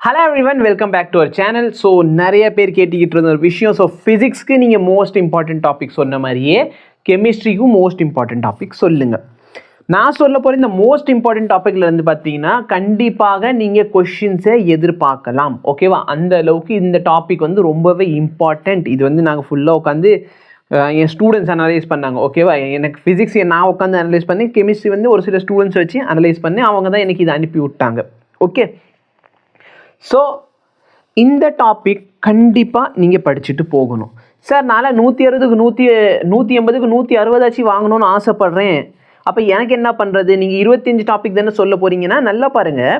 Hello everyone, welcome back to our channel. So நிறைய பேர் கேட்டுக்கிட்டு இருந்த ஒரு விஷயம். ஸோ ஃபிசிக்ஸ்க்கு நீங்கள் மோஸ்ட் இம்பார்ட்டன்ட் டாபிக் சொன்ன மாதிரியே கெமிஸ்ட்ரிக்கும் மோஸ்ட் இம்பார்ட்டன்ட் டாபிக் சொல்லுங்கள். நான் சொல்ல போகிற இந்த மோஸ்ட் இம்பார்ட்டன்ட் டாப்பிக்கில் இருந்து பார்த்தீங்கன்னா கண்டிப்பாக நீங்கள் கொஷின்ஸை எதிர்பார்க்கலாம். ஓகேவா? அந்த அளவுக்கு இந்த டாபிக் வந்து ரொம்பவே இம்பார்ட்டண்ட். இது வந்து நாங்கள் ஃபுல்லாக உட்காந்து என் ஸ்டூடெண்ட்ஸ் அனலைஸ் பண்ணாங்க. ஓகேவா? எனக்கு ஃபிசிக்ஸ் நான் உட்காந்து அனலைஸ் பண்ணி, கெமிஸ்ட்ரி வந்து ஒரு சில ஸ்டூடெண்ட்ஸ் வச்சு அனலைஸ் பண்ணி அவங்க தான் எனக்கு இதை அனுப்பி விட்டாங்க. ஓகே, ஸோ இந்த டாபிக் கண்டிப்பாக நீங்கள் படிச்சுட்டு போகணும். சார் நான் 160க்கு 180க்கு 160 வாங்கணும்னு ஆசைப்பட்றேன், அப்போ எனக்கு என்ன பண்ணுறது? நீங்கள் 25 டாபிக் தானே சொல்ல போகிறீங்கன்னா நல்லா பாருங்கள்.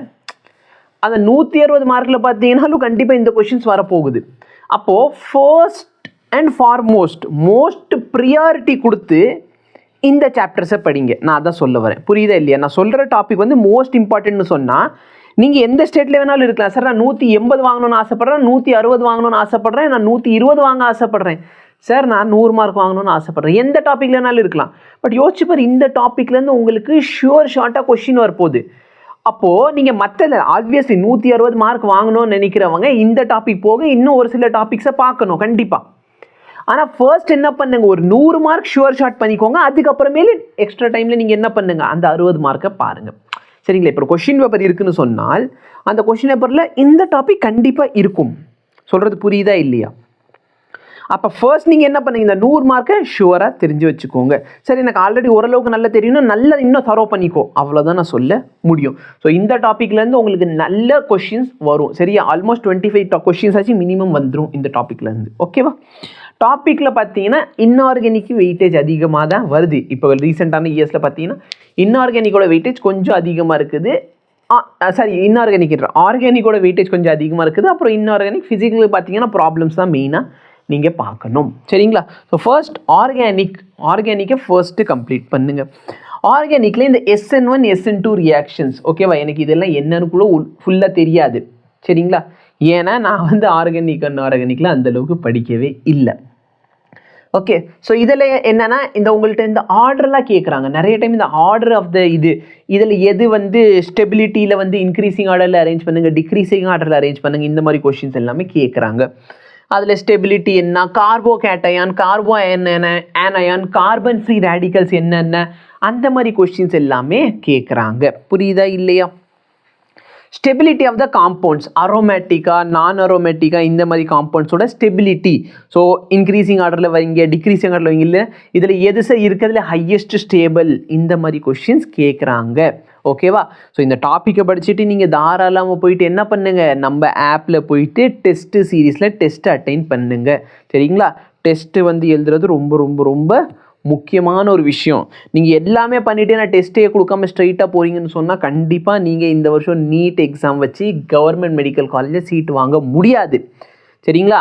அந்த 160 மார்க்கில் பார்த்தீங்கன்னாலும் கண்டிப்பாக இந்த கொஷின்ஸ் வரப்போகுது. அப்போது first and foremost most priority கொடுத்து இந்த சாப்டர்ஸை படிங்க. நான் அதான் சொல்ல வரேன். புரியுதா இல்லையா? நான் சொல்கிற டாபிக் வந்து மோஸ்ட் இம்பார்ட்டன்ட்னு சொன்னால் நீங்கள் எந்த ஸ்டேட்டில் வேணாலும் இருக்கலாம். சார் நான் 180 வாங்கணும்னு ஆசைப்பட்றேன், 160 வாங்கணும்னு ஆசைப்பட்றேன், நான் 120 வாங்க ஆசைப்பட்றேன், சார் நான் 100 மார்க் வாங்கணும்னு ஆசைப்பட்றேன். எந்த டாப்பிக்கில் வேணாலும் இருக்கலாம். பட் யோசிச்சு பாரு, இந்த டாப்பிக்லேருந்து உங்களுக்கு ஷார்ட்டாக கொஸ்டின் வரப்போகுது. அப்போது நீங்கள் மற்ற ஆப்வியஸ்லி 160 மார்க் வாங்கணும்னு நினைக்கிறவங்க இந்த டாபிக் போக இன்னும் ஒரு சில டாபிக்ஸை பார்க்கணும் கண்டிப்பாக. ஆனால் ஃபர்ஸ்ட் என்ன பண்ணுங்க, ஒரு 100 மார்க் ஷார்ட் பண்ணிக்கோங்க. அதுக்கப்புறமேலே எக்ஸ்ட்ரா டைமில் நீங்கள் என்ன பண்ணுங்கள், அந்த 60 மார்க்கை பாருங்கள். சரிங்களா? இப்போ கொஷின் பேப்பர் இருக்குன்னு சொன்னால் அந்த கொஷின் பேப்பரில் இந்த டாபிக் கண்டிப்பாக இருக்கும். சொல்கிறது புரியுதா இல்லையா? அப்போ ஃபர்ஸ்ட் நீங்கள் என்ன பண்ணுங்க, இந்த 100 மார்க்கை ஷுவராக தெரிஞ்சு வச்சுக்கோங்க. சரி, எனக்கு ஆல்ரெடி ஓரளவுக்கு நல்லா தெரியணும், நல்லா இன்னும் தரோ பண்ணிக்கோ, அவ்வளோதான் நான் சொல்ல முடியும். ஸோ இந்த டாப்பிக்லேருந்து உங்களுக்கு நல்ல கொஷின்ஸ் வரும். சரியா? ஆல்மோஸ்ட் 25 கொஷின்ஸ் ஆச்சு மினிமம் வந்துடும் இந்த டாப்பிக்லேருந்து. ஓகேவா? டாப்பிக்கில் பார்த்தீங்கன்னா இன்ஆர்கானிக் வெயிட்டேஜ் அதிகமாக தான் வருது. இப்போ ரீசெண்டான இயர்ஸில் பார்த்தீங்கன்னா இன்ஆர்கானிக்கோட வெயிட்டேஜ் கொஞ்சம் அதிகமாக இருக்குது. ஆர்கானிக்கோட வெயிட்டேஜ் கொஞ்சம் அதிகமாக இருக்குது. அப்புறம் இன்ஆர்கானிக் ஃபிசிக்கல் பார்த்தீங்கன்னா ப்ராப்ளம்ஸ் தான் மெயினாக நீங்கள் பார்க்கணும். சரிங்களா? ஸோ ஃபர்ஸ்ட் ஆர்கானிக்கை ஃபர்ஸ்ட்டு கம்ப்ளீட் பண்ணுங்கள். ஆர்கானிக்கில் இந்த SN1 SN2 ரியாக்ஷன்ஸ், ஓகேவா? எனக்கு இதெல்லாம் என்னன்னு கூட ஃபுல்லாக தெரியாது. சரிங்களா? ஏன்னா நான் வந்து ஆர்கானிக்கில் அந்தளவுக்கு படிக்கவே இல்லை. ஓகே, ஸோ இதில் என்னென்னா இந்த உங்கள்கிட்ட இந்த ஆர்டர்லாம் கேட்குறாங்க நிறைய டைம். இந்த ஆர்டர் ஆஃப் த இதில் எது வந்து ஸ்டெபிலிட்டியில் வந்து இன்க்ரீசிங் ஆர்டரில் அரேஞ்ச் பண்ணுங்கள், டிக்ரீசிங் ஆர்டரில் அரேஞ்ச் பண்ணுங்கள், இந்த மாதிரி கொஷின்ஸ் எல்லாமே கேட்குறாங்க. அதில் ஸ்டெபிலிட்டி என்ன, கார்போகேட்டையான், carbanion, carbon free radicals என்னென்ன, அந்த மாதிரி கொஷின்ஸ் எல்லாமே கேட்குறாங்க. புரியுதா இல்லையா? ஸ்டெபிலிட்டி ஆஃப் த காம்பவுண்ட்ஸ், அரோமேட்டிக்கா நான் அரோமேட்டிக்கா, இந்த மாதிரி காம்பவுண்ட்ஸோட ஸ்டெபிலிட்டி. ஸோ இன்க்ரீசிங் ஆர்டரில் வைங்க, டிக்ரீசிங் ஆர்டரில் வைங்க, இல்லை இதில் எது சார் இருக்கிறதுல ஹையஸ்ட் ஸ்டேபிள், இந்த மாதிரி கொஷின்ஸ் கேட்குறாங்க. ஓகேவா? ஸோ இந்த டாப்பிக்கை படிச்சுட்டு நீங்கள் தாராளமாக போயிட்டு என்ன பண்ணுங்கள், நம்ம ஆப்பில் போயிட்டு டெஸ்ட்டு சீரீஸில் டெஸ்ட்டு அட்டைன் பண்ணுங்கள். சரிங்களா? டெஸ்ட்டு வந்து எழுதுறது ரொம்ப ரொம்ப ரொம்ப முக்கியமான ஒரு விஷயம். நீங்கள் எல்லாமே பண்ணிவிட்டு நான் டெஸ்ட்டே கொடுக்காம ஸ்ட்ரைட்டாக போகிறீங்கன்னு சொன்னால் கண்டிப்பாக நீங்கள் இந்த வருஷம் நீட் எக்ஸாம் வச்சு கவர்மெண்ட் மெடிக்கல் காலேஜில் சீட் வாங்க முடியாது. சரிங்களா?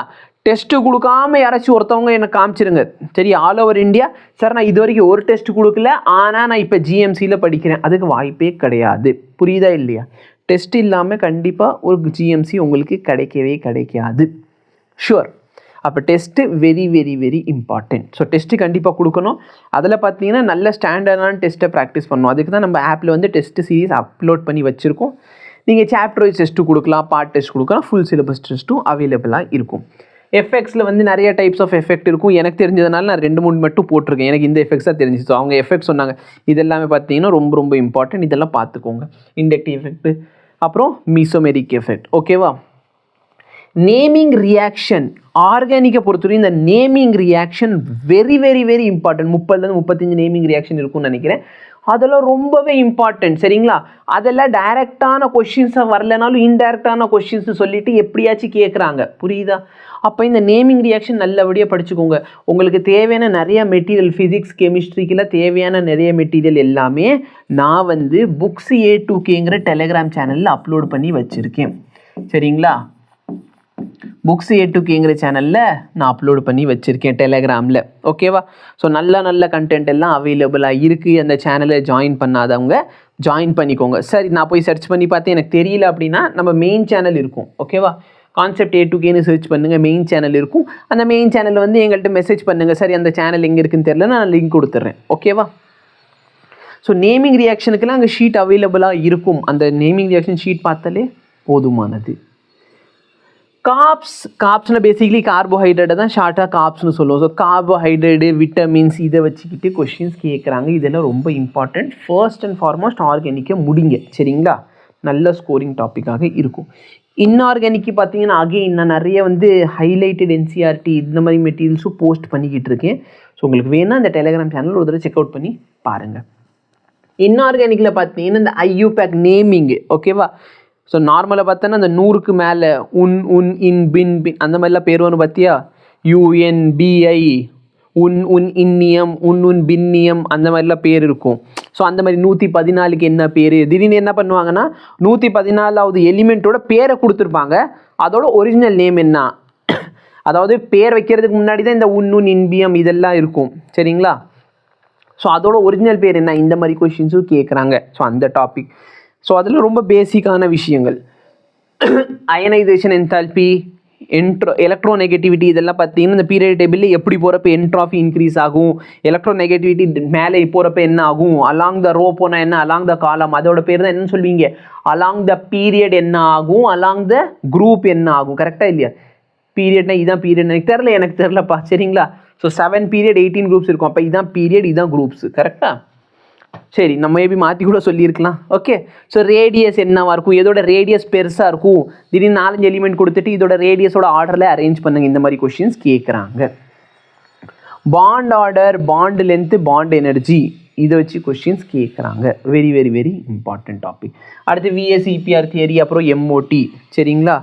டெஸ்ட்டு கொடுக்காம யாராச்சும் ஒருத்தவங்க எனக்கு காமிச்சிருங்க. சரி, ஆல் ஓவர் இந்தியா, சார் நான் இது வரைக்கும் ஒரு டெஸ்ட் கொடுக்கல, ஆனால் நான் இப்போ GMCயில் படிக்கிறேன், அதுக்கு வாய்ப்பே கிடையாது. புரியுதா இல்லையா? டெஸ்ட் இல்லாமல் கண்டிப்பாக ஒரு GMC உங்களுக்கு கிடைக்காது. ஷுவர். அப்போ test very very very important. So test கண்டிப்பாக கொடுக்கணும். அதில் பார்த்தீங்கன்னா நல்ல ஸ்டாண்டர்டான டெஸ்ட்டை ப்ராக்டிஸ் பண்ணணும். அதுக்கு தான் நம்ம ஆப்பில் வந்து டெஸ்ட்டு சீரீஸ் அப்லோட் பண்ணி வச்சுருக்கோம். நீங்கள் சாப்டர் வைஸ் டெஸ்ட்டு கொடுக்கலாம், பார்ட் டெஸ்ட் கொடுக்கலாம், ஃபுல் சிலபஸ் டெஸ்ட்டும் அவைலபிளாக இருக்கும். எஃபெக்ட்ஸில் வந்து நிறைய டைப்ஸ் ஆஃப் எஃபெக்ட் இருக்கும். எனக்கு தெரிஞ்சதுனால நான் 2-3 மட்டும் போட்டிருக்கேன். எனக்கு இந்த எஃபெக்ட்ஸ் தான் தெரிஞ்சிச்சு. ஸோ அவங்க எஃபெக்ட் சொன்னாங்க. இதெல்லாமே பார்த்தீங்கன்னா ரொம்ப ரொம்ப இம்பார்ட்டன்ட். இதெல்லாம் பார்த்துக்கோங்க. இண்டக்டிவ் எஃபெக்ட், அப்புறம் மீசோமெரிக் எஃபெக்ட். ஓகேவா? நேமிங் ரியாக்ஷன், ஆர்கானிக்கை பொறுத்தவரை இந்த naming reaction very very very important. 30-35 naming reaction இருக்கும்னு நினைக்கிறேன். அதெல்லாம் ரொம்பவே இம்பார்ட்டன்ட். சரிங்களா? அதெல்லாம் டைரெக்டான கொஷின்ஸாக வரலனாலும் இன்டைரக்டான கொஷின்ஸ்னு சொல்லிட்டு எப்படியாச்சும் கேட்குறாங்க. புரியுதா? அப்போ இந்த நேமிங் ரியாக்ஷன் நல்லபடியாக படிச்சுக்கோங்க. உங்களுக்கு தேவையான நிறைய மெட்டீரியல், ஃபிசிக்ஸ் கெமிஸ்ட்ரிக்கெல்லாம் தேவையான நிறைய மெட்டீரியல் எல்லாமே நான் வந்து புக்ஸ் A2Kங்கிற டெலிகிராம் சேனலில் அப்லோட் பண்ணி வச்சுருக்கேன். சரிங்களா? புக்ஸ் A2Kங்கிற சேனலில் நான் அப்லோடு பண்ணி வச்சுருக்கேன் டெலிகிராமில். ஓகேவா? ஸோ நல்ல கண்டென்ட் எல்லாம் அவைலபிளாக இருக்குது. அந்த சேனலை ஜாயின் பண்ணாதவங்க ஜாயின் பண்ணிக்கோங்க. சரி, நான் போய் சர்ச் பண்ணி பார்த்து எனக்கு தெரியல அப்படின்னா நம்ம மெயின் சேனல் இருக்கும். ஓகேவா? கான்செப்ட் A2Kன்னு சர்ச் பண்ணுங்கள், மெயின் சேனல் இருக்கும். அந்த மெயின் சேனலில் வந்து எங்கள்கிட்ட மெசேஜ் பண்ணுங்கள். சரி, அந்த சேனல் எங்கே இருக்குன்னு தெரியல, நான் லிங்க் கொடுத்துட்றேன். ஓகேவா? ஸோ நேமிங் ரியாக்ஷனுக்கெல்லாம் அங்கே ஷீட் அவைலபிளாக இருக்கும். அந்த நேமிங் ரியாக்ஷன் ஷீட் பார்த்தாலே போதுமானது. காப்ஸ்னா பேசிக்கலி கார்போஹைட்ரேட்டை தான் ஷார்ட்டாக காப்ஸ்னு சொல்லுவோம். ஸோ கார்போஹைட்ரேட்டு, விட்டமின்ஸ் இதை வச்சுக்கிட்டு கொஷின்ஸ் கேட்குறாங்க. இதெல்லாம் ரொம்ப இம்பார்ட்டண்ட். ஃபர்ஸ்ட் அண்ட் ஃபார்மோஸ்ட் ஆர்கானிக்கை முடிங்க, சரிங்களா? நல்ல ஸ்கோரிங் டாப்பிக்காக இருக்கும். இன்ஆர்கானிக்கு பார்த்தீங்கன்னா அகைன் நான் நிறைய வந்து ஹைலைட்டட் என்சிஆர்டி இந்த மாதிரி மெட்டீரியல்ஸும் போஸ்ட் பண்ணிக்கிட்டு இருக்கேன். ஸோ உங்களுக்கு வேணால் இந்த டெலிகிராம் சேனல் ஒரு தடவை செக் அவுட் பண்ணி பாருங்கள். இன்ஆர்கானிக்கில் பார்த்தீங்கன்னா இந்த ஐயூபேக் நேமிங்கு, ஓகேவா? ஸோ நார்மலாக பார்த்தோன்னா அந்த 100க்கு மேலே உன் இன் பின் அந்த மாதிரிலாம் பேர் வரும் பார்த்தியா? UNBI, உன் இன்னியம், உன் பின்னியம் அந்த மாதிரிலாம் பேர் இருக்கும். ஸோ அந்த மாதிரி 114க்கு என்ன பேர், திடீர்னு என்ன பண்ணுவாங்கன்னா 114வது எலிமெண்ட்டோட பேரை கொடுத்துருப்பாங்க. அதோட ஒரிஜினல் நேம் என்ன, அதாவது பேர் வைக்கிறதுக்கு முன்னாடி தான் இந்த உன் இன்பியம் இதெல்லாம் இருக்கும், சரிங்களா? ஸோ அதோட ஒரிஜினல் பேர் என்ன, இந்த மாதிரி கொஷின்ஸும் கேட்குறாங்க. ஸோ அந்த டாபிக், ஸோ அதில் ரொம்ப பேசிக்கான விஷயங்கள் அயனைசேஷன், என்தால்பி, எலக்ட்ரோநெகட்டிவிட்டி இதெல்லாம் பார்த்தீங்கன்னா இந்த பீரியட் டேபிளில் எப்படி போகிறப்ப என்ட்ராஃபி இன்க்ரீஸ் ஆகும், எலக்ட்ரோநெகட்டிவிட்டி மேலே போகிறப்ப என்ன ஆகும், அலாங் த ரோ போனால் என்ன, அலாங் த காலம் அதோட பேர் தான் என்னன்னு சொல்வீங்க, அலாங் த பீரியட் என்ன ஆகும், அலாங் த குரூப் என்ன ஆகும். கரெக்டாக இல்லையா? பீரியட்னா இதான் பீரியட், எனக்கு தெரிலப்பா, சரிங்களா? ஸோ 7 பீரியட் 18 குரூப்ஸ் இருக்கும். அப்போ இதான் பீரியட், இதான் குரூப்ஸ், கரெக்டாக? சரி, நம்ம மேபி மாற்றி கூட சொல்லியிருக்கலாம். ஓகே, ஸோ ரேடியஸ் என்னவாக இருக்கும், எதோட ரேடியஸ் பெருசாக இருக்கும், திடீர்னு 4-5 எலிமெண்ட் கொடுத்துட்டு இதோட ரேடியஸோட ஆர்டரில் அரேஞ்ச் பண்ணுங்க, இந்த மாதிரி கொஷின்ஸ் கேட்குறாங்க. Bond order, bond length, bond energy இதை வச்சு கொஷின்ஸ் கேட்குறாங்க. Very very very important topic. அடுத்து VSEPR தியரி, அப்புறம் MOT, சரிங்களா?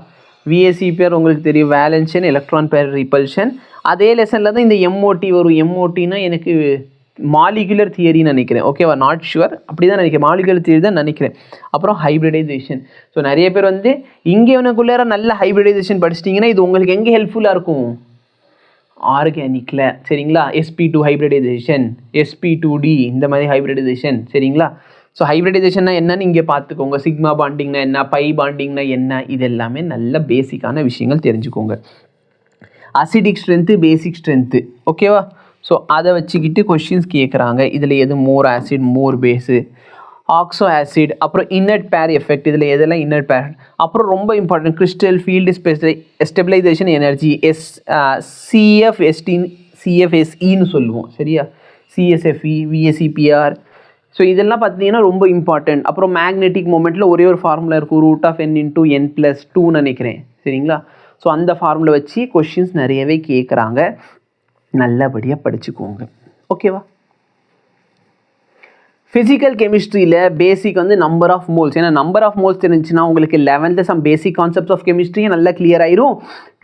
VSEPR உங்களுக்கு தெரியும், வேலன்ஷன் எலக்ட்ரான் பேர் ரிப்பல்ஷன். அதே லெசனில் தான் இந்த MOT வரும். MOTனா எனக்கு மாலிகுலர் தியரின்னு நினைக்கிறேன், ஓகேவா? நாட் ஷுவர், அப்படி தான் நினைக்கிறேன், மாலிகுலர் தியரி தான் நினைக்கிறேன். அப்புறம் ஹைப்ரிடைசேஷன். ஸோ நிறைய பேர் வந்து இங்கே எனக்குள்ளார நல்ல ஹைப்ரிடைசேஷன் படிச்சிட்டிங்கன்னா இது உங்களுக்கு எங்கே ஹெல்ப்ஃபுல்லாக இருக்கும், ஆர்கானிக்கில், சரிங்களா? sp2 ஹைப்ரிடைசேஷன், sp2d இந்த மாதிரி ஹைப்ரிடைசேஷன், சரிங்களா? ஸோ ஹைப்ரிடைசேஷன்னா என்னன்னு இங்கே பார்த்துக்கோங்க. சிக்மா பாண்டிங்னா என்ன, பை பாண்டிங்னா என்ன, இது எல்லாமே நல்ல பேசிக்கான விஷயங்கள் தெரிஞ்சுக்கோங்க. அசிடிக் ஸ்ட்ரென்த்து, பேசிக் ஸ்ட்ரென்த்து, ஓகேவா? ஸோ அதை வச்சுக்கிட்டு கொஷின்ஸ் கேட்குறாங்க. இதில் எது more acid, more base, oxo acid, அப்புறம் இன்னட் பேர் எஃபெக்ட், இதில் எதெல்லாம் இன்னட் பேர், அப்புறம் ரொம்ப important crystal field stabilisation energy, CFSEன்னு சொல்லுவோம், சரியா? CSFE, VSEPR. ஸோ இதெல்லாம் பார்த்தீங்கன்னா ரொம்ப இம்பார்ட்டன்ட். அப்புறம் மேக்னெட்டிக் மொமெண்ட்டில் ஒரே ஒரு ஃபார்முலா இருக்கும், √n × n+2 நினைக்கிறேன், சரிங்களா? ஸோ அந்த ஃபார்முலா வச்சு கொஷின்ஸ் நிறையவே கேட்குறாங்க. நல்லபடியாக படிச்சுக்கோங்க, ஓகேவா? ஃபிசிக்கல் கெமிஸ்ட்ரியில் பேசிக் வந்து நம்பர் ஆஃப் மோல்ஸ். ஏன்னா நம்பர் ஆஃப் மோல்ஸ் தெரிஞ்சுன்னா உங்களுக்கு 11th some basic concepts of கெமிஸ்ட்ரியும் நல்லா கிளியர் ஆயிரும்.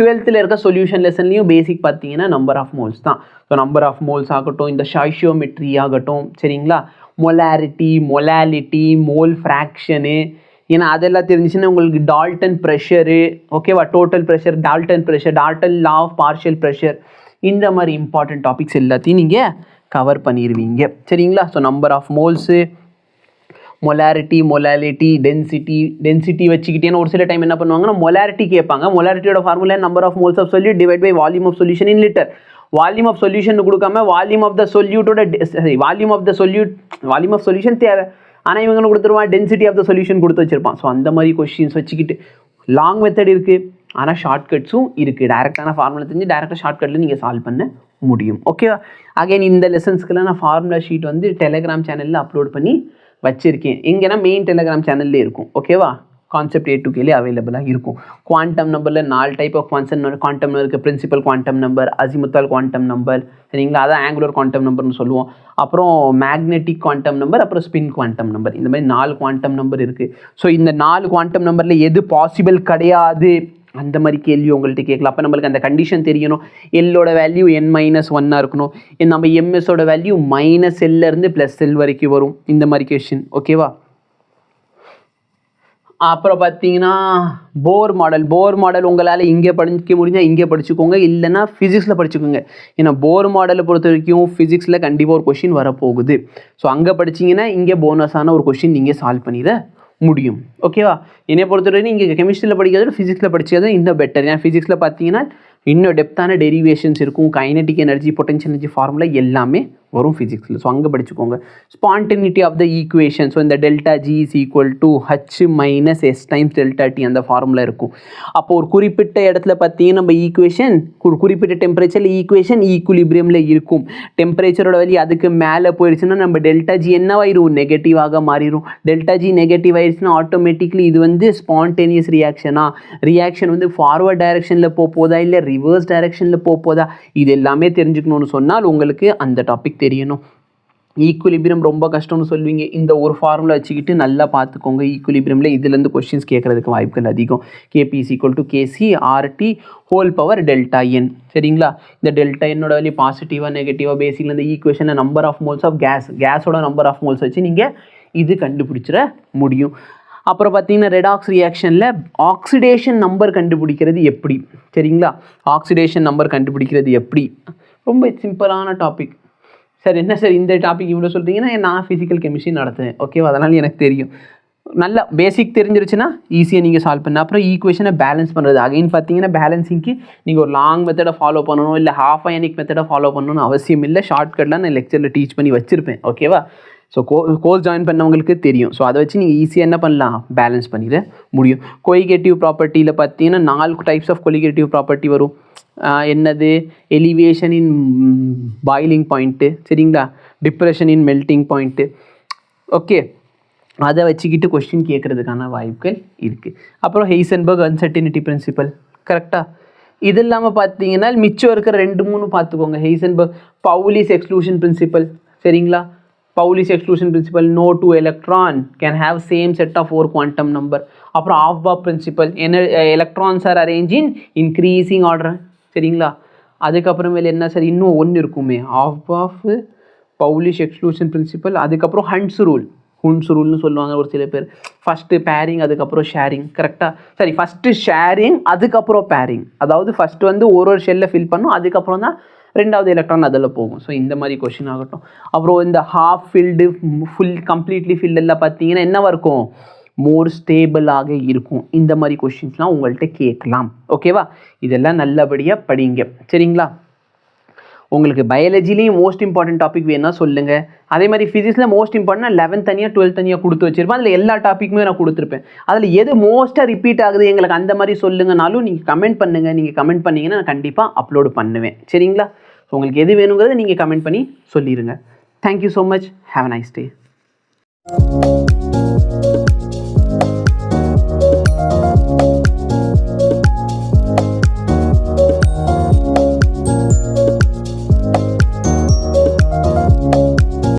12th இருக்க சொல்யூஷன் லெசன்லையும் பேசிக் பார்த்தீங்கன்னா நம்பர் ஆஃப் மோல்ஸ் தான். ஸோ நம்பர் ஆஃப் மோல்ஸ் ஆகட்டும், இந்த ஸ்டாய்ச்சியோமெட்ரி ஆகட்டும், சரிங்களா? மொலாரிட்டி, மொலாலிட்டி, மோல் ஃப்ராக்ஷனு, ஏன்னா அதெல்லாம் தெரிஞ்சிச்சுன்னா உங்களுக்கு டால்டன் ப்ரெஷரு, ஓகேவா? Total pressure, Dalton pressure, Dalton law of partial pressure, இந்த மாதிரி இம்பார்ட்டன்ட் டாபிக்ஸ் எல்லாத்தையும் நீங்கள் கவர் பண்ணிடுவீங்க, சரிங்களா? So number of moles, molarity, molality, density வச்சுக்கிட்டேன்னு ஒரு சில டைம் என்ன பண்ணுவாங்கன்னா மொலாரிட்டி கேட்பாங்க. மொலாரிட்டியோட formula number of moles of solute divide by volume of solution in litre. Volume of solution கொடுக்காம வால்யூம் ஆஃப் த சொல்யூட்டோட வால்யூம் ஆஃப் சொல்யூஷன் தேவை, ஆனால் இவங்க கொடுத்துருவான் டென்சிட்டி ஆஃப் த சொல்யூஷன் கொடுத்து வச்சிருப்பான். ஸோ அந்த மாதிரி கொஸ்டின்ஸ் வச்சுக்கிட்டு லாங் மெத்தட் இருக்குது, ஆனால் ஷார்ட்கட்ஸும் இருக்குது. டேரெக்டான ஃபார்முலா தெரிஞ்சு டேரெக்டாக ஷார்ட்கட்டில் நீங்கள் சால்வ் பண்ண முடியும், ஓகேவா? அகைன் இந்த லெசன்ஸ்க்கெல்லாம் நான் ஃபார்முலா ஷீட் வந்து டெலிகிராம் சேனலில் அப்லோட் பண்ணி வச்சுருக்கேன். எங்கன்னா மெயின் டெலிகிராம் சேனல்லே இருக்கும், ஓகேவா? கான்செப்ட் A2Kலே அவைலபிளாக இருக்கும். குவாண்டம் நம்பரில் 4 டைப் ஆஃப் குவாண்டம் நம்பர் இருக்குது. Principal quantum number, azimuthal quantum number, சரிங்களா? அதான் ஆங்குலர் குவாண்டம் நம்பர்னு சொல்லுவோம். அப்புறம் மேக்னெட்டிக் குவாண்டம் நம்பர், அப்புறம் ஸ்பின் குவாண்டம் நம்பர், இந்த மாதிரி 4 குவாண்டம் நம்பர் இருக்குது. ஸோ இந்த 4 குவாண்டம் நம்பரில் எது பாசிபிள் கிடையாது அந்த மாதிரி கேள்வி உங்கள்கிட்ட கேட்கலாம். அப்போ நம்மளுக்கு அந்த கண்டிஷன் தெரியணும். எல்லோட வேல்யூ n-1 இருக்கணும். நம்ம எம்எஸோட வேல்யூ -L +L வரைக்கும் வரும், இந்த மாதிரி கொஷின், ஓகேவா? அப்புறம் பார்த்தீங்கன்னா போர் மாடல் உங்களால் இங்கே படிக்க முடிஞ்சால் இங்கே படிச்சுக்கோங்க, இல்லைன்னா ஃபிசிக்ஸில் படிச்சுக்கோங்க. ஏன்னா போர் மாடலை பொறுத்த வரைக்கும் ஃபிசிக்ஸில் கண்டிப்பாக ஒரு கொஷின் வரப்போகுது. ஸோ அங்கே படிச்சிங்கன்னா இங்கே போனஸான ஒரு கொஷின் நீங்கள் சால்வ் பண்ணிட முடியும், ஓகேவா? என்னை பொறுத்தவரைக்கும் இங்கே கெமிஸ்ட்ரியில் படிக்கிறத ஃபிசிக்ஸில் படிக்கிறது இன்னும் பெட்டர். ஏன்னா ஃபிசிக்ஸில் பார்த்தீங்கன்னா இன்னும் டெப்த்தான டெரிவேஷன்ஸ் இருக்கும், kinetic energy, potential energy formula எல்லாமே வரும் ஃபிசிக்ஸில். ஸோ அங்கே படிச்சுக்கோங்க. Spontaneity of the equation. So இந்த delta G is equal to H minus S times delta T அந்த ஃபார்முலா இருக்கும். அப்போ ஒரு குறிப்பிட்ட இடத்துல பார்த்தீங்கன்னா நம்ம ஈக்குவேஷன் குறிப்பிட்ட டெம்பரேச்சரில் ஈக்குவேஷன் ஈக்குலிபிரியமில் இருக்கும். டெம்பரேச்சரோட வேல்யூ அதுக்கு மேலே போயிடுச்சுன்னா நம்ம டெல்டா ஜி என்னவாயிரும், நெகட்டிவாக மாறிடும். டெல்டா ஜி நெகட்டிவ் ஆயிடுச்சுன்னா ஆட்டோமேட்டிக்லி இது வந்து ஸ்பான்டேனியஸ் ரியாக்ஷன் வந்து ஃபார்வர்ட் டைரக்ஷனில் போதா இல்லை ரிவர்ஸ் டைரக்ஷனில் போதா, இது எல்லாமே தெரிஞ்சுக்கணும்னு சொன்னால் உங்களுக்கு அந்த டாபிக் தெரியணும். ஈக்குலிபிரியம் ரொம்ப கஷ்டம்னு சொல்லுவீங்க. இந்த ஒரு ஃபார்முலா வச்சுக்கிட்டு நல்லா பார்த்துக்கோங்க. ஈக்குலிபிரியமில் இதுலேருந்து கொஸ்டின்ஸ் கேட்குறதுக்கு வாய்ப்புகள் அதிகம். KP is equal to KC RT whole power delta N. சரிங்களா? இந்த டெல்டா என்னோட வேல்யூ பாசிட்டிவாக நெகட்டிவாக பேசிக்கில் இந்த ஈக்குவேஷனை நம்பர் ஆஃப் மோல்ஸ் ஆஃப் கேஸோட நம்பர் ஆஃப் மோல்ஸ் வச்சு நீங்கள் இது கண்டுபிடிச்சிட முடியும். அப்புறம் பார்த்தீங்கன்னா ரெடாக்ஸ் ரியாக்ஷனில் ஆக்சிடேஷன் நம்பர் கண்டுபிடிக்கிறது எப்படி? சரிங்களா? ஆக்சிடேஷன் நம்பர் கண்டுபிடிக்கிறது எப்படி? ரொம்ப சிம்பிளான டாபிக். சார் என்ன சார் இந்த டாபிக் இவ்வளோ சொல்கிறீங்கன்னா, நான் ஃபிசிக்கல் கெமிஸ்ட்ரி நடத்துவேன், ஓகேவா? அதனால் எனக்கு தெரியும். நல்லா பேசிக் தெரிஞ்சிருச்சுன்னா ஈஸியாக நீங்கள் சால்வ் பண்ண. அப்புறம் ஈக்குவேஷனை பேலன்ஸ் பண்ணுறது. அகைன் பார்த்தீங்கன்னா பேலன்ஸிங்க்கு நீங்கள் ஒரு லாங் மெத்தடை ஃபாலோ பண்ணணும், இல்லை ஹாஃப் அயனிக் மெத்தடை ஃபாலோ பண்ணணும்னு அவசியம் இல்லை. ஷார்ட்கட்லாம் நான் லெக்சரில் டீச் பண்ணி வச்சுருப்பேன், ஓகேவா? ஸோ கோர்ஸ் ஜாயின் பண்ணவங்களுக்கு தெரியும். ஸோ அதை வச்சு நீங்கள் ஈஸியாக என்ன பண்ணலாம், பேலன்ஸ் பண்ணிட முடியும். கொலிகேட்டிவ் ப்ராப்பர்ட்டியில் பார்த்தீங்கன்னா 4 டைப்ஸ் ஆஃப் கொலிகேட்டிவ் ப்ராப்பர்ட்டி வரும். என்னது? எலிவேஷன் இன் பாயிலிங் பாயிண்ட்டு, சரிங்களா? டிப்ரெஷன் இன் மெல்ட்டிங் பாயிண்ட்டு, ஓகே? அதை வச்சுக்கிட்டு கொஸ்டின் கேட்குறதுக்கான வாய்ப்புகள் இருக்குது. அப்புறம் ஹெய்சன்பர்க் அன்சர்டினிட்டி பிரின்சிபல், கரெக்டாக? இது இல்லாமல் பார்த்தீங்கன்னா மிச்சம் இருக்கிற 2-3 பார்த்துக்கோங்க. ஹெய்சன்பர்க் பவுலிஸ் எக்ஸ்க்ளூஷன் பிரின்சிபல், சரிங்களா? Pauli's exclusion principle, no two electron can have same set of 4 quantum number. அப்புறம் Aufbau principle, electrons are arrange in increasing order, சரிங்களா? அதுக்கப்புறமேல என்ன சார் இன்னும் ஒன்று இருக்குமே, ஆஃப்-பாப், பவுலிஷ் எக்ஸ்க்ளூஷன் பிரின்சிபல், அதுக்கப்புறம் ஹண்ட்ஸ் ரூல்னு சொல்லுவாங்க ஒரு சில பேர். ஃபஸ்ட்டு பேரிங், அதுக்கப்புறம் ஷேரிங், கரெக்டாக? சரி, ஃபஸ்ட்டு ஷேரிங், அதுக்கப்புறம் பேரிங். அதாவது ஃபஸ்ட்டு வந்து ஒரு ஷெல்லை ஃபில் பண்ணும், அதுக்கப்புறம் தான் 2வது எலக்ட்ரான் அதில் போகும். ஸோ இந்த மாதிரி கொஷின் ஆகட்டும். அப்புறம் இந்த ஹாஃப் ஃபில்டு, கம்ப்ளீட்லி ஃபில்டு எல்லாம் பார்த்தீங்கன்னா என்னவாக இருக்கும், மோர் ஸ்டேபிளாக இருக்கும். இந்த மாதிரி கொஷின்ஸ்லாம் உங்கள்கிட்ட கேட்கலாம், ஓகேவா? இதெல்லாம் நல்லபடியாக படிங்க, சரிங்களா? உங்களுக்கு பயாலஜிலையும் மோஸ்ட் இம்பார்ட்டன்ட் டாபிக் வேணும்னா சொல்லுங்கள். அதே மாதிரி ஃபிசிக்ஸில் மோஸ்ட் இம்பார்ட்டன்ட் 11th தனியாக 12th தனியாக கொடுத்து வச்சிருப்பேன். அதில் எல்லா டாப்பிக்குமே நான் கொடுத்துருப்பேன். அதில் எது மோஸ்ட்டாக ரிப்பீட் ஆகுது எங்களுக்கு அந்த மாதிரி சொல்லுங்கனாலும் நீங்கள் கமெண்ட் பண்ணுங்கள். நீங்கள் கமெண்ட் பண்ணிங்கன்னா நான் கண்டிப்பாக அப்லோடு பண்ணுவேன், சரிங்களா? ஸோ உங்களுக்கு எது வேணுங்கிறத நீங்கள் கமெண்ட் பண்ணி சொல்லிடுங்க. Thank you so much. Have a nice day.